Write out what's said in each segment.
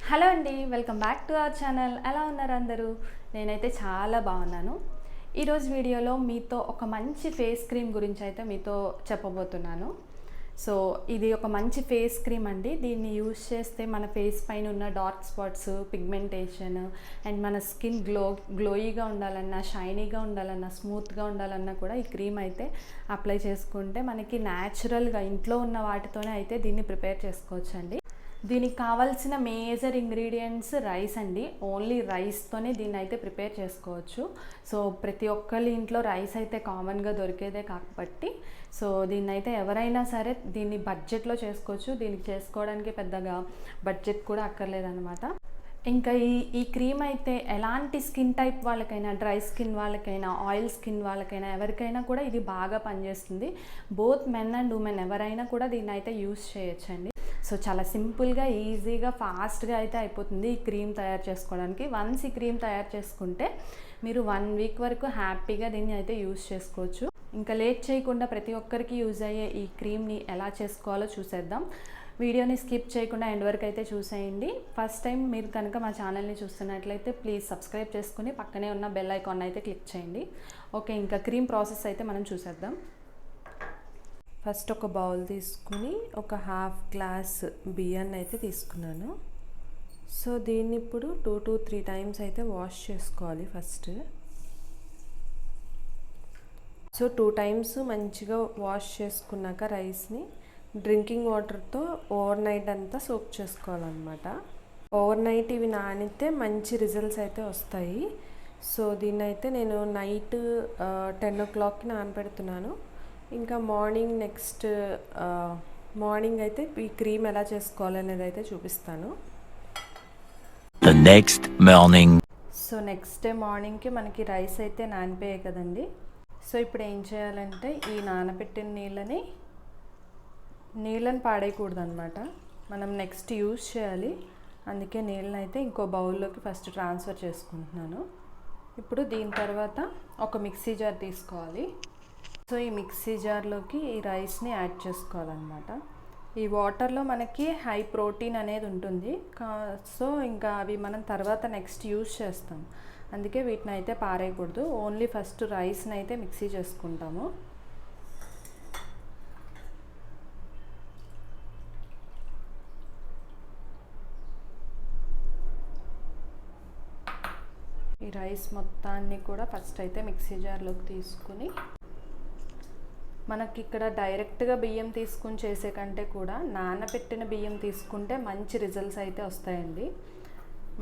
Hello అండి, welcome back to our channel. ఎలా ఉన్నారు అందరూ? నేనైతే చాలా బాగున్నాను. ఈరోజు వీడియోలో మీతో ఒక మంచి ఫేస్ క్రీమ్ గురించి అయితే మీతో చెప్పబోతున్నాను. సో ఇది ఒక మంచి ఫేస్ క్రీమ్ అండి. దీన్ని యూజ్ చేస్తే మన ఫేస్ పైన ఉన్న డార్క్ స్పాట్స్, పిగ్మెంటేషన్ అండ్ మన స్కిన్ గ్లోయిగా ఉండాలన్నా, షైనీగా ఉండాలన్నా, స్మూత్గా ఉండాలన్నా కూడా ఈ క్రీమ్ అయితే అప్లై చేసుకుంటే మనకి న్యాచురల్గా ఇంట్లో ఉన్న వాటితోనే అయితే దీన్ని ప్రిపేర్ చేసుకోవచ్చండి. దీనికి కావాల్సిన మేజర్ ఇంగ్రీడియంట్స్ రైస్ అండి. ఓన్లీ రైస్తోనే దీన్ని అయితే ప్రిపేర్ చేసుకోవచ్చు. సో ప్రతి ఒక్కరి ఇంట్లో రైస్ అయితే కామన్గా దొరికేదే కాబట్టి సో దీన్ని అయితే ఎవరైనా సరే దీన్ని బడ్జెట్లో చేసుకోవచ్చు. దీనికి చేసుకోవడానికి పెద్దగా బడ్జెట్ కూడా అక్కర్లేదన్నమాట. ఇంకా ఈ క్రీమ్ అయితే ఎలాంటి స్కిన్ టైప్ వాళ్ళకైనా, డ్రై స్కిన్ వాళ్ళకైనా, ఆయిల్ స్కిన్ వాళ్ళకైనా, ఎవరికైనా కూడా ఇది బాగా పనిచేస్తుంది. బోత్ మెన్ అండ్ ఉమెన్ ఎవరైనా కూడా దీన్ని అయితే యూస్ చేయొచ్చండి. సో చాలా సింపుల్గా, ఈజీగా, ఫాస్ట్గా అయితే అయిపోతుంది ఈ క్రీమ్ తయారు చేసుకోవడానికి. వన్స్ ఈ క్రీమ్ తయారు చేసుకుంటే మీరు 1 వీక్ వరకు హ్యాపీగా దీన్ని అయితే యూస్ చేసుకోవచ్చు. ఇంకా లేట్ చేయకుండా ప్రతి ఒక్కరికి యూజ్ అయ్యే ఈ క్రీమ్ని ఎలా చేసుకోవాలో చూసేద్దాం. వీడియోని స్కిప్ చేయకుండా ఎండ్ వరకు అయితే చూసేయండి. ఫస్ట్ టైం మీరు కనుక మా ఛానల్ని చూస్తున్నట్లయితే ప్లీజ్ సబ్స్క్రైబ్ చేసుకుని పక్కనే ఉన్న బెల్ ఐకాన్ అయితే క్లిక్ చేయండి. ఓకే, ఇంకా క్రీమ్ ప్రాసెస్ అయితే మనం చూసేద్దాం. ఫస్ట్ ఒక బౌల్ తీసుకుని ఒక హాఫ్ గ్లాస్ బియ్యాన్ని అయితే తీసుకున్నాను. సో దీన్ని ఇప్పుడు 2 to 3 టైమ్స్ అయితే వాష్ చేసుకోవాలి ఫస్ట్. సో 2 టైమ్స్ మంచిగా వాష్ చేసుకున్నాక రైస్ని డ్రింకింగ్ వాటర్తో ఓవర్ నైట్ అంతా సోక్ చేసుకోవాలన్నమాట. ఓవర్ నైట్ ఇవి నానితే మంచి రిజల్ట్స్ అయితే వస్తాయి. సో దీన్ని అయితే నేను నైట్ 10 o'clockకి నానబెడుతున్నాను. ఇంకా నెక్స్ట్ మార్నింగ్ అయితే ఈ క్రీమ్ ఎలా చేసుకోవాలనేది అయితే చూపిస్తాను. సో నెక్స్ట్ డే మార్నింగ్కి మనకి రైస్ అయితే నానిపోయాయి కదండి. సో ఇప్పుడు ఏం చేయాలంటే ఈ నానబెట్టిన నీళ్ళని పాడేయకూడదు అనమాట. మనం నెక్స్ట్ యూజ్ చేయాలి. అందుకే నీళ్ళని అయితే ఇంకో బౌల్లోకి ఫస్ట్ ట్రాన్స్ఫర్ చేసుకుంటున్నాను. ఇప్పుడు దీని తర్వాత ఒక మిక్సీ జార్ తీసుకోవాలి. సో ఈ మిక్సీ జార్లోకి ఈ రైస్ని యాడ్ చేసుకోవాలన్నమాట. ఈ వాటర్లో మనకి హై ప్రోటీన్ అనేది ఉంటుంది. సో ఇంకా అవి మనం తర్వాత నెక్స్ట్ యూజ్ చేస్తాం. అందుకే వీటిని అయితే పారేయకూడదు. ఓన్లీ ఫస్ట్ రైస్ని అయితే మిక్సీ చేసుకుంటాము. ఈ రైస్ మొత్తాన్ని కూడా ఫస్ట్ అయితే మిక్సీ జార్లోకి తీసుకుని, మనకి ఇక్కడ డైరెక్ట్గా బియ్యం తీసుకుని చేసే కంటే కూడా నానబెట్టిన బియ్యం తీసుకుంటే మంచి రిజల్ట్స్ అయితే వస్తాయండి.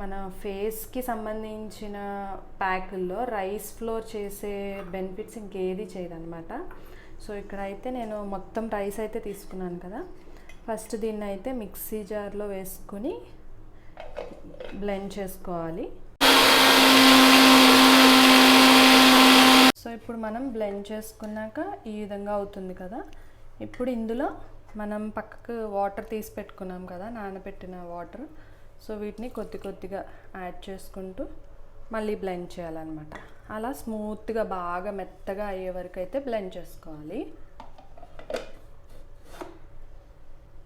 మన ఫేస్కి సంబంధించిన ప్యాకుల్లో రైస్ ఫ్లోర్ చేసే బెనిఫిట్స్ ఇంకేది చేయదన్నమాట. సో ఇక్కడైతే నేను మొత్తం రైస్ అయితే తీసుకున్నాను కదా. ఫస్ట్ దీన్ని అయితే మిక్సీ జార్లో వేసుకుని బ్లెండ్ చేసుకోవాలి. సో ఇప్పుడు మనం బ్లెండ్ చేసుకున్నాక ఈ విధంగా అవుతుంది కదా. ఇప్పుడు ఇందులో మనం పక్కకు వాటర్ తీసి పెట్టుకున్నాం కదా, నానబెట్టిన వాటర్. సో వీటిని కొద్దిగా యాడ్ చేసుకుంటూ మళ్ళీ బ్లెండ్ చేయాలన్నమాట. అలా స్మూత్గా బాగా మెత్తగా అయ్యే వరకు అయితే బ్లెండ్ చేసుకోవాలి.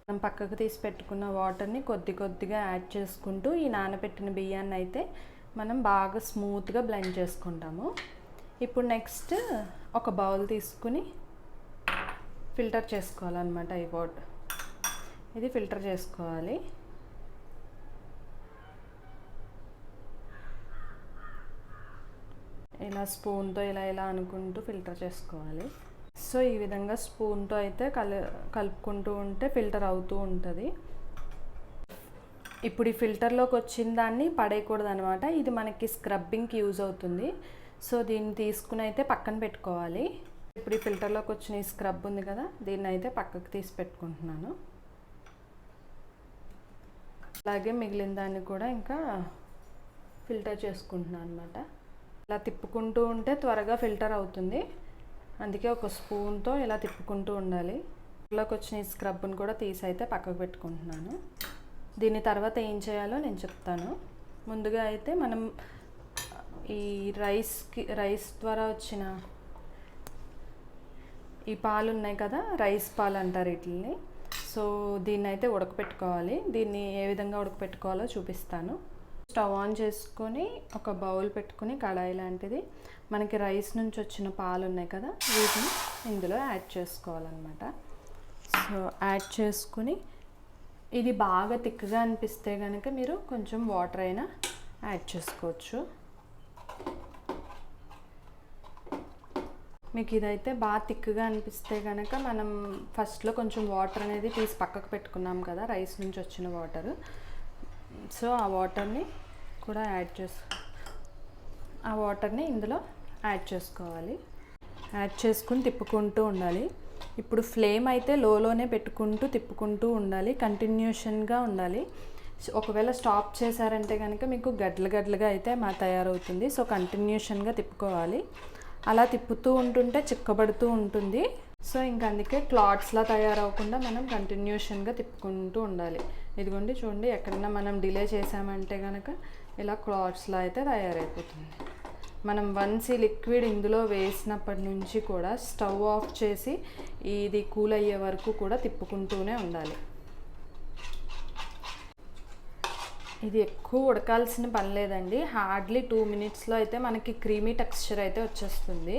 మనం పక్కకు తీసి పెట్టుకున్న వాటర్ని కొద్దిగా యాడ్ చేసుకుంటూ ఈ నానబెట్టిన బియ్యాన్ని అయితే మనం బాగా స్మూత్గా బ్లెండ్ చేసుకుంటాము. ఇప్పుడు నెక్స్ట్ ఒక బౌల్ తీసుకుని ఫిల్టర్ చేసుకోవాలన్నమాట. ఈ వాటర్ ఇది ఫిల్టర్ చేసుకోవాలి. ఇలా స్పూన్తో ఇలా అనుకుంటూ ఫిల్టర్ చేసుకోవాలి. సో ఈ విధంగా స్పూన్తో అయితే కలుపుకుంటూ ఉంటే ఫిల్టర్ అవుతూ ఉంటుంది. ఇప్పుడు ఈ ఫిల్టర్లోకి వచ్చిన దాన్ని పడేయకూడదు అనమాట. ఇది మనకి స్క్రబ్బింగ్కి యూజ్ అవుతుంది. సో దీన్ని తీసుకుని అయితే పక్కన పెట్టుకోవాలి. ఇప్పుడు ఈ ఫిల్టర్లోకి వచ్చిన ఈ స్క్రబ్ ఉంది కదా, దీన్ని అయితే పక్కకు తీసి పెట్టుకుంటున్నాను. అలాగే మిగిలిన దాన్ని కూడా ఇంకా ఫిల్టర్ చేసుకుంటున్నాను అనమాట. ఇలా తిప్పుకుంటూ ఉంటే త్వరగా ఫిల్టర్ అవుతుంది. అందుకే ఒక స్పూన్తో ఇలా తిప్పుకుంటూ ఉండాలి. ఫిల్టర్లోకి వచ్చిన ఈ స్క్రబ్ని కూడా తీసి అయితే పక్కకు పెట్టుకుంటున్నాను. దీని తర్వాత ఏం చేయాలో నేను చెప్తాను. ముందుగా అయితే మనం ఈ రైస్ ద్వారా వచ్చిన ఈ పాలు ఉన్నాయి కదా, రైస్ పాలు అంటారు వీటిని. సో దీన్ని అయితే ఉడకపెట్టుకోవాలి. దీన్ని ఏ విధంగా ఉడకపెట్టుకోవాలో చూపిస్తాను. స్టవ్ ఆన్ చేసుకొని ఒక బౌల్ పెట్టుకుని కడాయి లాంటిది మనకి రైస్ నుంచి వచ్చిన పాలు ఉన్నాయి కదా, వీటిని ఇందులో యాడ్ చేసుకోవాలన్నమాట. సో యాడ్ చేసుకుని ఇది బాగా థిక్గా అనిపిస్తే కనుక మీరు కొంచెం వాటర్ అయినా యాడ్ చేసుకోవచ్చు. మీకు ఇదైతే బాగా థిక్గా అనిపిస్తే కనుక మనం ఫస్ట్లో కొంచెం వాటర్ అనేది తీసి పక్కకు పెట్టుకున్నాం కదా, రైస్ నుంచి వచ్చిన వాటర్. సో ఆ వాటర్ని కూడా ఆ వాటర్ని ఇందులో యాడ్ చేసుకోవాలి. యాడ్ చేసుకుని తిప్పుకుంటూ ఉండాలి. ఇప్పుడు ఫ్లేమ్ అయితే లోలోనే పెట్టుకుంటూ తిప్పుకుంటూ ఉండాలి, కంటిన్యూషన్గా ఉండాలి. ఒకవేళ స్టాప్ చేశారంటే కనుక మీకు గడ్డలుగా అయితే తయారవుతుంది. సో కంటిన్యూషన్గా తిప్పుకోవాలి. అలా తిప్పుతూ ఉంటుంటే చిక్కబడుతూ ఉంటుంది. సో ఇంక అందుకే క్లాట్స్లా తయారవకుండా మనం కంటిన్యూషన్గా తిప్పుకుంటూ ఉండాలి. ఇదిగోండి చూడండి, ఎక్కడైనా మనం డిలే చేసామంటే కనుక ఇలా క్లాట్స్లా అయితే తయారైపోతుంది. మనం వన్స్ ఈ లిక్విడ్ ఇందులో వేసినప్పటి నుంచి కూడా స్టవ్ ఆఫ్ చేసి ఇది కూల్ అయ్యే వరకు కూడా తిప్పుకుంటూనే ఉండాలి. ఇది ఎక్కువ ఉడకాల్సిన పని లేదండి. హార్డ్లీ 2 మినిట్స్లో అయితే మనకి క్రీమీ టెక్స్చర్ అయితే వచ్చేస్తుంది.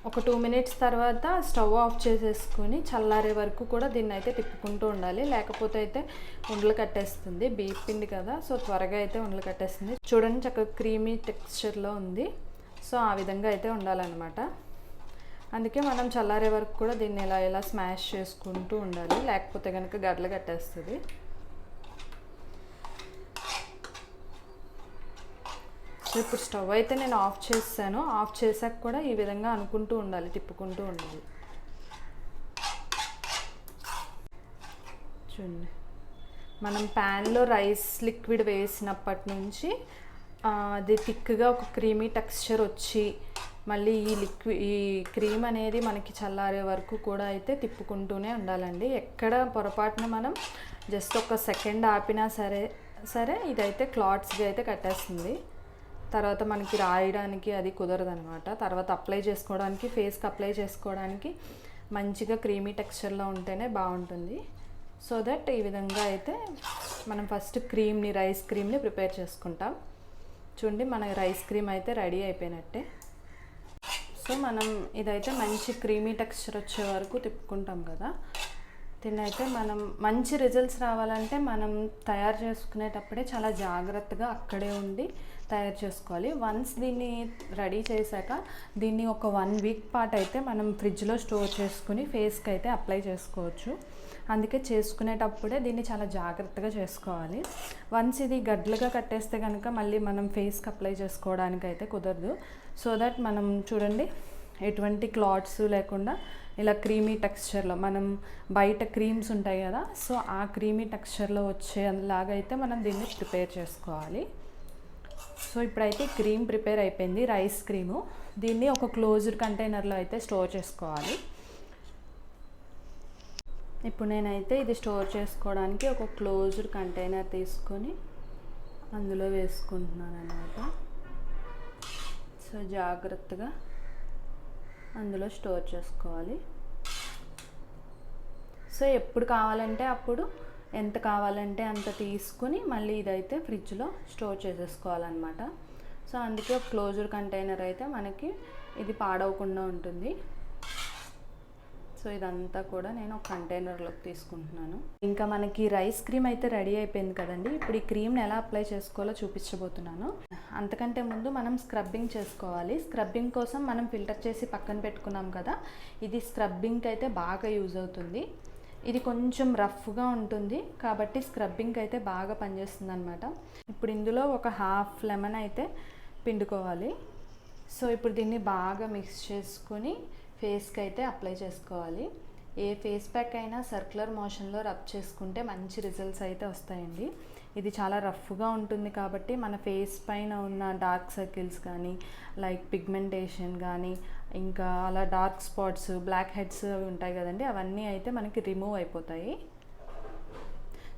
ఒక 2 మినిట్స్ తర్వాత స్టవ్ ఆఫ్ చేసేసుకొని చల్లారే వరకు కూడా దీన్ని అయితే తిప్పుకుంటూ ఉండాలి. లేకపోతే అయితే ఉండలు కట్టేస్తుంది. బియ్యం పిండి కదా, సో త్వరగా అయితే ఉండలు కట్టేస్తుంది. చూడండి చక్కగా క్రీమీ టెక్స్చర్లో ఉంది. సో ఆ విధంగా అయితే ఉండాలన్నమాట. అందుకే మనం చల్లారే వరకు కూడా దీన్ని ఇలా స్మాష్ చేసుకుంటూ ఉండాలి. లేకపోతే కనుక గడ్డలు కట్టేస్తుంది. సో ఇప్పుడు స్టవ్ అయితే నేను ఆఫ్ చేశాను. ఆఫ్ చేశాక కూడా ఈ విధంగా అనుకుంటూ ఉండాలి, తిప్పుకుంటూ ఉండాలి. చూడండి, మనం ప్యాన్లో రైస్ లిక్విడ్ వేసినప్పటి నుంచి అది థిక్గా ఒక క్రీమీ టెక్స్చర్ వచ్చి మళ్ళీ ఈ క్రీమ్ అనేది మనకి చల్లారే వరకు కూడా అయితే తిప్పుకుంటూనే ఉండాలండి. ఎక్కడ పొరపాటున మనం జస్ట్ ఒక సెకండ్ ఆపినా సరే ఇదైతే క్లాట్స్గా అయితే కట్టేస్తుంది. తర్వాత మనకి రాయడానికి అది కుదరదనమాట. తర్వాత అప్లై చేసుకోవడానికి, ఫేస్కి అప్లై చేసుకోవడానికి మంచిగా క్రీమీ టెక్స్చర్లో ఉంటేనే బాగుంటుంది. సో దట్ ఈ విధంగా అయితే మనం ఫస్ట్ రైస్ క్రీమ్ని ప్రిపేర్ చేసుకుంటాం. చూడండి, మన రైస్ క్రీమ్ అయితే రెడీ అయిపోయినట్టే. సో మనం ఇదైతే మంచి క్రీమీ టెక్స్చర్ వచ్చే వరకు తిప్పుకుంటాం కదా. దీన్నైతే మనం మంచి రిజల్ట్స్ రావాలంటే మనం తయారు చేసుకునేటప్పుడే చాలా జాగ్రత్తగా అక్కడే ఉండి తయారు చేసుకోవాలి. వన్స్ దీన్ని రెడీ చేశాక దీన్ని ఒక 1 వీక్ పాటు అయితే మనం ఫ్రిడ్జ్లో స్టోర్ చేసుకుని ఫేస్కి అయితే అప్లై చేసుకోవచ్చు. అందుకే చేసుకునేటప్పుడే దీన్ని చాలా జాగ్రత్తగా చేసుకోవాలి. వన్స్ ఇది గడ్డలుగా కట్టేస్తే కనుక మళ్ళీ మనం ఫేస్కి అప్లై చేసుకోవడానికి అయితే కుదరదు. సో దట్ మనం చూడండి ఎటువంటి క్లాట్స్ లేకుండా ఇలా క్రీమీ టెక్స్చర్లో, మనం బయట క్రీమ్స్ ఉంటాయి కదా, సో ఆ క్రీమీ టెక్స్చర్లో వచ్చేలాగా అయితే మనం దీన్ని ప్రిపేర్ చేసుకోవాలి. సో ఇప్పుడైతే క్రీమ్ ప్రిపేర్ అయిపోయింది, రైస్ క్రీము. దీన్ని ఒక క్లోజ్డ్ కంటైనర్లో అయితే స్టోర్ చేసుకోవాలి. ఇప్పుడు నేనైతే ఇది స్టోర్ చేసుకోవడానికి ఒక క్లోజ్డ్ కంటైనర్ తీసుకొని అందులో వేసుకుంటున్నాను అన్నమాట. సో జాగ్రత్తగా అందులో స్టోర్ చేసుకోవాలి. సో ఎప్పుడు కావాలంటే అప్పుడు, ఎంత కావాలంటే అంత తీసుకుని మళ్ళీ ఇదైతే ఫ్రిడ్జ్లో స్టోర్ చేసేసుకోవాలన్నమాట. సో అందుకే ఒక క్లోజ్డ్ కంటైనర్ అయితే మనకి ఇది పాడవకుండా ఉంటుంది. సో ఇదంతా కూడా నేను ఒక కంటైనర్లోకి తీసుకుంటున్నాను. ఇంకా మనకి రైస్ క్రీమ్ అయితే రెడీ అయిపోయింది కదండి. ఇప్పుడు ఈ క్రీమ్ని ఎలా అప్లై చేసుకోవాలో చూపించబోతున్నాను. అంతకంటే ముందు మనం స్క్రబ్బింగ్ చేసుకోవాలి. స్క్రబ్బింగ్ కోసం మనం ఫిల్టర్ చేసి పక్కన పెట్టుకున్నాం కదా, ఇది స్క్రబ్బింగ్కి అయితే బాగా యూజ్ అవుతుంది. ఇది కొంచెం రఫ్గా ఉంటుంది కాబట్టి స్క్రబ్బింగ్కి అయితే బాగా పనిచేస్తుంది అనమాట. ఇప్పుడు ఇందులో ఒక హాఫ్ లెమన్ అయితే పిండుకోవాలి. సో ఇప్పుడు దీన్ని బాగా మిక్స్ చేసుకొని ఫేస్కి అయితే అప్లై చేసుకోవాలి. ఏ ఫేస్ ప్యాక్ అయినా సర్క్యులర్ మోషన్లో రబ్ చేసుకుంటే మంచి రిజల్ట్స్ అయితే వస్తాయండి. ఇది చాలా రఫ్గా ఉంటుంది కాబట్టి మన ఫేస్ పైన ఉన్న డార్క్ సర్కిల్స్ కానీ, లైక్ పిగ్మెంటేషన్ కానీ, ఇంకా అలా డార్క్ స్పాట్స్, బ్లాక్ హెడ్స్ ఉంటాయి కదండి, అవన్నీ అయితే మనకి రిమూవ్ అయిపోతాయి.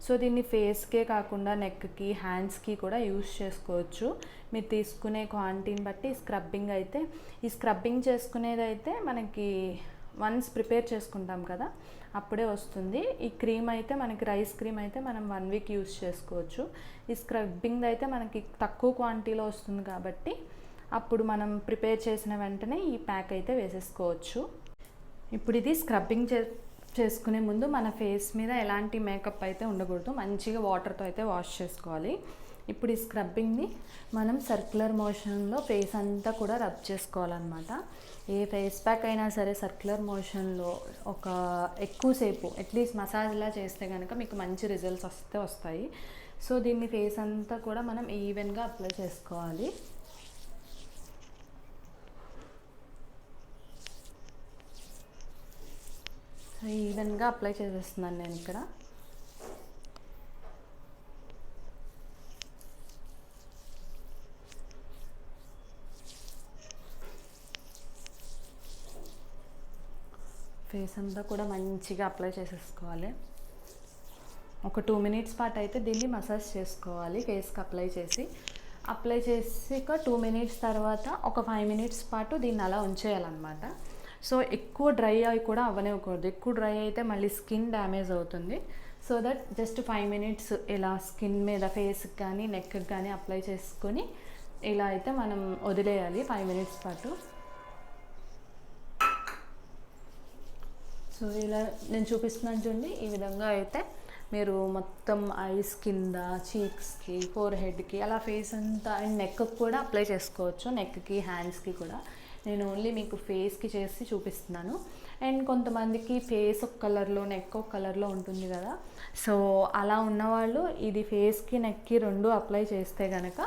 సో దీన్ని ఫేస్కే కాకుండా నెక్కి, హ్యాండ్స్కి కూడా యూస్ చేసుకోవచ్చు. మీరు తీసుకునే క్వాంటిటీని బట్టి ఈ స్క్రబ్బింగ్ చేసుకునేది అయితే మనకి వన్స్ ప్రిపేర్ చేసుకుంటాం కదా, అప్పుడే వస్తుంది. ఈ క్రీమ్ అయితే మనకి రైస్ క్రీమ్ అయితే మనం 1 వీక్ యూస్ చేసుకోవచ్చు. ఈ స్క్రబ్బింగ్ అయితే మనకి తక్కువ క్వాంటిటీలో వస్తుంది కాబట్టి అప్పుడు మనం ప్రిపేర్ చేసిన వెంటనే ఈ ప్యాక్ అయితే వేసేసుకోవచ్చు. ఇప్పుడు ఇది స్క్రబ్బింగ్ చేసుకునే ముందు మన ఫేస్ మీద ఎలాంటి మేకప్ అయితే ఉండకూడదు, మంచిగా వాటర్తో అయితే వాష్ చేసుకోవాలి. ఇప్పుడు ఈ స్క్రబ్బింగ్ని మనం సర్క్యులర్ మోషన్లో ఫేస్ అంతా కూడా రబ్ చేసుకోవాలన్నమాట. ఏ ఫేస్ ప్యాక్ అయినా సరే సర్క్యులర్ మోషన్లో ఒక ఎక్కువసేపు అట్లీస్ట్ మసాజ్లా చేస్తే కనుక మీకు మంచి రిజల్ట్స్ వస్తాయి. సో దీన్ని ఫేస్ అంతా కూడా మనం ఈవెన్గా అప్లై చేసుకోవాలి. ఈవెన్గా అప్లై చేసేస్తున్నాను నేను ఇక్కడ. ఫేస్ అంతా కూడా మంచిగా అప్లై చేసేసుకోవాలి. ఒక 2 మినిట్స్ పాటు అయితే దీన్ని మసాజ్ చేసుకోవాలి. ఫేస్కి అప్లై చేసి ఒక 2 మినిట్స్ తర్వాత ఒక 5 మినిట్స్ పాటు దీన్ని అలా ఉంచేయాలన్నమాట. సో ఎక్కువ డ్రై అవి కూడా అవ్వనివ్వకూడదు. ఎక్కువ డ్రై అయితే మళ్ళీ స్కిన్ డ్యామేజ్ అవుతుంది. సో దట్ జస్ట్ 5 మినిట్స్ ఇలా స్కిన్ మీద ఫేస్కి కానీ నెక్కి కానీ అప్లై చేసుకొని ఇలా అయితే మనం వదిలేయాలి 5 మినిట్స్ పాటు. సో ఇలా నేను చూపిస్తున్నాను చూడండి, ఈ విధంగా అయితే మీరు మొత్తం ఐస్ కింద, చీక్స్కి, ఫోర్ హెడ్కి అలా ఫేస్ అంతా అండ్ నెక్కి కూడా అప్లై చేసుకోవచ్చు. నెక్కి, హ్యాండ్స్కి కూడా. నేను ఓన్లీ మీకు ఫేస్కి చేసి చూపిస్తున్నాను. అండ్ కొంతమందికి ఫేస్ ఒక కలర్లో, నెక్ ఒక కలర్లో ఉంటుంది కదా. సో అలా ఉన్నవాళ్ళు ఇది ఫేస్కి, నెక్కి 2 అప్లై చేస్తే కనుక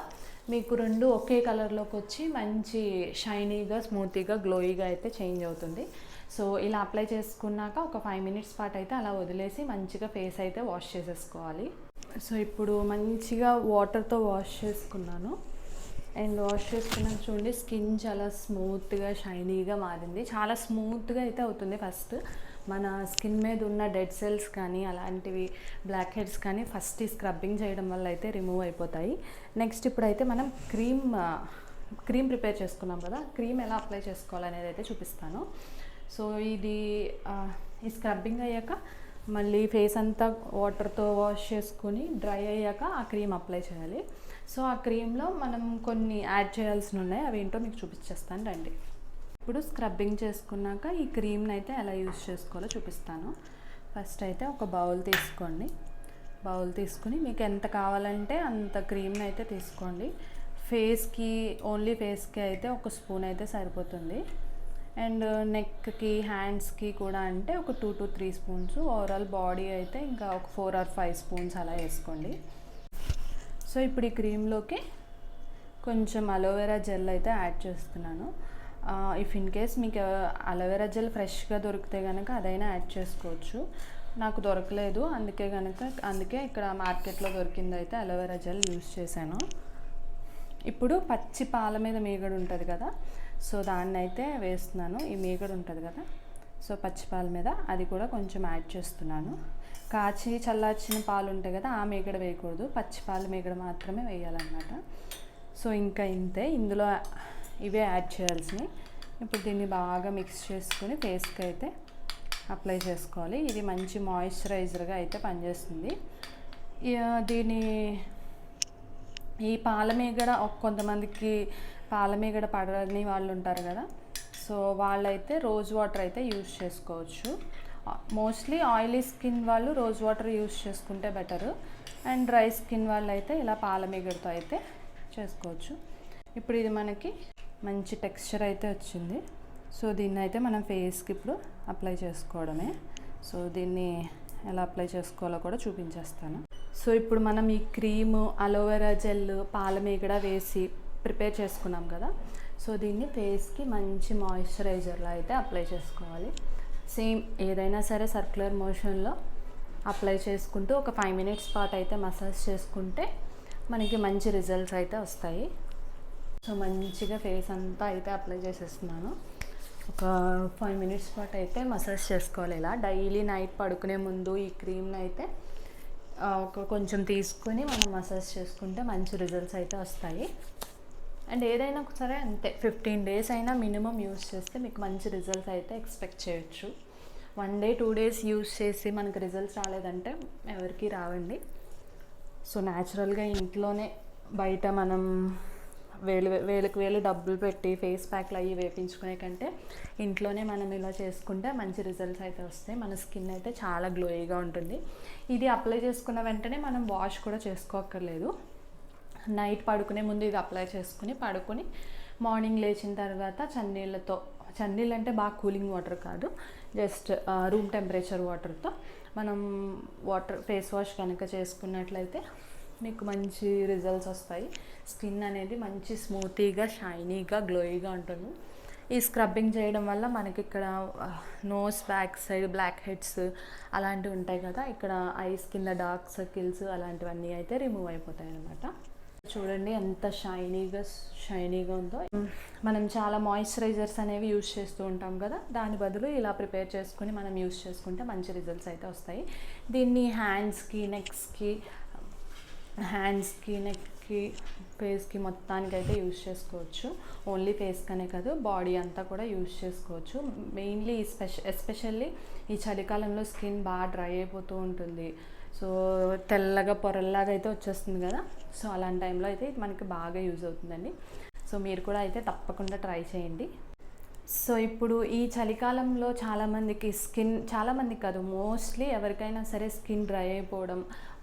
మీకు 2 ఒకే కలర్లోకి వచ్చి మంచి షైనీగా, స్మూతీగా, గ్లోయిగా అయితే చేంజ్ అవుతుంది. సో ఇలా అప్లై చేసుకున్నాక ఒక 5 మినిట్స్ పాటు అయితే అలా వదిలేసి మంచిగా ఫేస్ అయితే వాష్ చేసేసుకోవాలి. సో ఇప్పుడు మంచిగా వాటర్తో వాష్ చేసుకున్నాను. అండ్ వాష్ చేసుకున్నాక చూడండి, స్కిన్ చాలా స్మూత్గా, షైనీగా మారింది. చాలా స్మూత్గా అయితే అవుతుంది. ఫస్ట్ మన స్కిన్ మీద ఉన్న డెడ్ సెల్స్ కానీ అలాంటివి బ్లాక్ హెడ్స్ కానీ ఫస్ట్ ఈ స్క్రబ్బింగ్ చేయడం వల్ల అయితే రిమూవ్ అయిపోతాయి. నెక్స్ట్ ఇప్పుడైతే మనం క్రీమ్ ప్రిపేర్ చేసుకున్నాం కదా, క్రీమ్ ఎలా అప్లై చేసుకోవాలనేది అయితే చూపిస్తాను. సో ఈ స్క్రబ్బింగ్ అయ్యాక మళ్ళీ ఫేస్ అంతా వాటర్తో వాష్ చేసుకుని డ్రై అయ్యాక ఆ క్రీమ్ అప్లై చేయాలి. సో ఆ క్రీమ్లో మనం కొన్ని యాడ్ చేయాల్సి ఉన్నాయి, అవి ఏంటో మీకు చూపించేస్తాను రండి. ఇప్పుడు స్క్రబ్బింగ్ చేసుకున్నాక ఈ క్రీమ్ని అయితే ఎలా యూజ్ చేసుకోవాలో చూపిస్తాను. ఫస్ట్ అయితే ఒక బౌల్ తీసుకోండి. బౌల్ తీసుకుని మీకు ఎంత కావాలంటే అంత క్రీమ్ని అయితే తీసుకోండి. ఓన్లీ ఫేస్కి అయితే 1 స్పూన్ అయితే సరిపోతుంది. అండ్ నెక్కి, హ్యాండ్స్కి కూడా అంటే ఒక 2 to 3 స్పూన్స్. ఓవరాల్ బాడీ అయితే ఇంకా ఒక 4 or 5 స్పూన్స్ అలా వేసుకోండి. సో ఇప్పుడు ఈ క్రీమ్లోకి కొంచెం అలోవెరా జెల్ అయితే యాడ్ చేస్తున్నాను. ఇఫ్ ఇన్ కేస్ మీకు అలోవెరా జెల్ ఫ్రెష్గా దొరికితే కనుక అదైనా యాడ్ చేసుకోవచ్చు. నాకు దొరకలేదు, అందుకే ఇక్కడ మార్కెట్లో దొరికింది అయితే అలోవెరా జెల్ యూస్ చేశాను. ఇప్పుడు పచ్చి పాల మీద మీగడ ఉంటుంది కదా, సో దాన్ని అయితే వేస్తున్నాను. ఈ మీగడ ఉంటుంది కదా, సో పచ్చి పాల మీద అది కూడా కొంచెం యాడ్ చేస్తున్నాను. కాచి చల్లార్చిన పాలు ఉంటాయి కదా, ఆ మీగడ వేయకూడదు, పచ్చి పాల మీగడ మాత్రమే వేయాలన్నమాట. సో ఇంకా ఇంతే, ఇందులో ఇవే యాడ్ చేయాల్సినవి. ఇప్పుడు దీన్ని బాగా మిక్స్ చేసుకొని ఫేస్కి అయితే అప్లై చేసుకోవాలి. ఇది మంచి మాయిశ్చరైజర్గా అయితే పనిచేస్తుంది. ఈ పాలమీగడ కొంతమందికి పాలమీగడ పడని వాళ్ళు ఉంటారు కదా, సో వాళ్ళైతే రోజ్ వాటర్ అయితే యూజ్ చేసుకోవచ్చు. మోస్ట్లీ ఆయిలీ స్కిన్ వాళ్ళు రోజ్ వాటర్ యూజ్ చేసుకుంటే బెటరు. అండ్ డ్రై స్కిన్ వాళ్ళు అయితే ఇలా పాలమీగడతో అయితే చేసుకోవచ్చు. ఇప్పుడు ఇది మనకి మంచి టెక్స్చర్ అయితే వచ్చింది. సో దీన్ని అయితే మనం ఫేస్కి ఇప్పుడు అప్లై చేసుకోవడమే. సో దీన్ని ఎలా అప్లై చేసుకోవాలో కూడా చూపించేస్తాను. సో ఇప్పుడు మనం ఈ క్రీము, అలోవెరా జెల్, పాలమీగడ వేసి ప్రిపేర్ చేసుకున్నాం కదా, సో దీన్ని ఫేస్కి మంచి మాయిశ్చరైజర్లా అయితే అప్లై చేసుకోవాలి. సేమ్ ఏదైనా సరే సర్క్యులర్ మోషన్లో అప్లై చేసుకుంటూ ఒక 5 మినిట్స్ పాటు అయితే మసాజ్ చేసుకుంటే మనకి మంచి రిజల్ట్స్ అయితే వస్తాయి. సో మంచిగా ఫేస్ అంతా అయితే అప్లై చేసేస్తున్నాను. ఒక 5 మినిట్స్ పాటు అయితే మసాజ్ చేసుకోవాలి. ఇలా డైలీ నైట్ పడుకునే ముందు ఈ క్రీమ్ని అయితే కొంచెం తీసుకొని మనం మసాజ్ చేసుకుంటే మంచి రిజల్ట్స్ అయితే వస్తాయి. అండ్ ఏదైనా సరే అంతే, 15 days అయినా మినిమం యూస్ చేస్తే మీకు మంచి రిజల్ట్స్ అయితే ఎక్స్పెక్ట్ చేయొచ్చు. 1 డే 2 డేస్ యూస్ చేసి మనకు రిజల్ట్స్ రాలేదంటే ఎవరికి రావండి. సో న్యాచురల్గా ఇంట్లోనే, బయట మనం వేలకు వేలు డబ్బులు పెట్టి ఫేస్ ప్యాక్లు అవి వేపించుకునే కంటే ఇంట్లోనే మనం ఇలా చేసుకుంటే మంచి రిజల్ట్స్ అయితే వస్తాయి. మన స్కిన్ అయితే చాలా గ్లోయిగా ఉంటుంది. ఇది అప్లై చేసుకున్న వెంటనే మనం వాష్ కూడా చేసుకోక్కర్లేదు. నైట్ పడుకునే ముందు ఇది అప్లై చేసుకుని పడుకొని మార్నింగ్ లేచిన తర్వాత చన్నీళ్ళు అంటే బాగా కూలింగ్ వాటర్ కాదు, జస్ట్ రూమ్ టెంపరేచర్ వాటర్తో మనం ఫేస్ వాష్ కనుక చేసుకున్నట్లయితే మీకు మంచి రిజల్ట్స్ వస్తాయి. స్కిన్ అనేది మంచి స్మూతీగా, షైనీగా, గ్లోయిగా ఉంటుంది. ఈ స్క్రబ్బింగ్ చేయడం వల్ల మనకి ఇక్కడ nose back side black heads అలాంటివి ఉంటాయి కదా, ఇక్కడ ఐస్ కింద డార్క్ సర్కిల్స్ అలాంటివన్నీ అయితే రిమూవ్ అయిపోతాయి అన్నమాట. చూడండి ఎంత షైనీగా ఉందో. మనం చాలా మాయిశ్చరైజర్స్ అనేవి యూజ్ చేస్తూ ఉంటాం కదా, దాని బదులు ఇలా ప్రిపేర్ చేసుకుని మనం యూజ్ చేసుకుంటే మంచి రిజల్ట్స్ అయితే వస్తాయి. దీన్ని హ్యాండ్స్కి, నెక్కి, ఫేస్కి మొత్తానికైతే యూజ్ చేసుకోవచ్చు. ఓన్లీ ఫేస్కనే కాదు, బాడీ అంతా కూడా యూజ్ చేసుకోవచ్చు. మెయిన్లీ ఎస్పెషల్లీ ఈ చలికాలంలో స్కిన్ బాగా డ్రై అయిపోతూ ఉంటుంది. సో తెల్లగా పొరల్లాగా అయితే వచ్చేస్తుంది కదా, సో అలాంటి టైంలో అయితే ఇది మనకి బాగా యూజ్ అవుతుందండి. సో మీరు కూడా అయితే తప్పకుండా ట్రై చేయండి. సో ఇప్పుడు ఈ చలికాలంలో చాలామందికి కాదు, మోస్ట్లీ ఎవరికైనా సరే స్కిన్ డ్రై అయిపోవడం,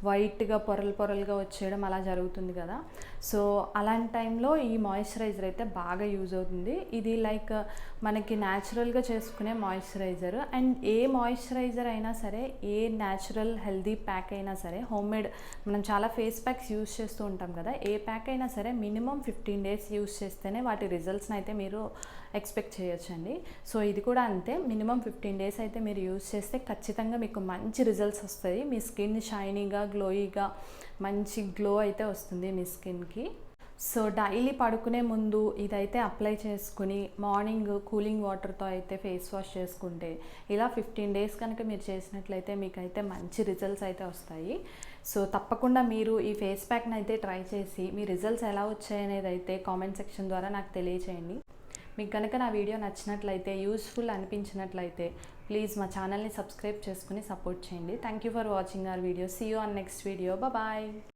వైట్గా పొరలుగా వచ్చేయడం అలా జరుగుతుంది కదా. సో అలాంటి టైంలో ఈ మాయిశ్చరైజర్ అయితే బాగా యూజ్ అవుతుంది. ఇది లైక్ మనకి న్యాచురల్గా చేసుకునే మాయిశ్చరైజర్. అండ్ ఏ మాయిశ్చరైజర్ అయినా సరే, ఏ న్యాచురల్ హెల్దీ ప్యాక్ అయినా సరే, హోమ్మేడ్ మనం చాలా ఫేస్ ప్యాక్స్ యూజ్ చేస్తూ ఉంటాం కదా, ఏ ప్యాక్ అయినా సరే మినిమం 15 డేస్ యూజ్ చేస్తేనే వాటి రిజల్ట్స్ని అయితే మీరు ఎక్స్పెక్ట్ చేయొచ్చండి. సో ఇది కూడా అంతే, మినిమం 15 డేస్ అయితే మీరు యూజ్ చేస్తే ఖచ్చితంగా మీకు మంచి రిజల్ట్స్ వస్తాయి. మీ స్కిన్ షైనీగా, గ్లోయిగా, మంచి గ్లో అయితే వస్తుంది మీ స్కిన్కి. సో డైలీ పడుకునే ముందు ఇదైతే అప్లై చేసుకుని మార్నింగ్ కూలింగ్ వాటర్తో అయితే ఫేస్ వాష్ చేసుకుంటే, ఇలా 15 డేస్ కనుక మీరు చేసినట్లయితే మీకైతే మంచి రిజల్ట్స్ అయితే వస్తాయి. సో తప్పకుండా మీరు ఈ ఫేస్ ప్యాక్ని అయితే ట్రై చేసి మీ రిజల్ట్స్ ఎలా వచ్చాయనేది అయితే కామెంట్ సెక్షన్ ద్వారా నాకు తెలియచేయండి. మీకు కనుక నా వీడియో నచ్చినట్లయితే, యూస్ఫుల్ అనిపించినట్లయితే ప్లీజ్ మా ఛానల్ని సబ్స్క్రైబ్ చేసుకుని సపోర్ట్ చేయండి. Thank you for watching our video. See you on next video. Bye.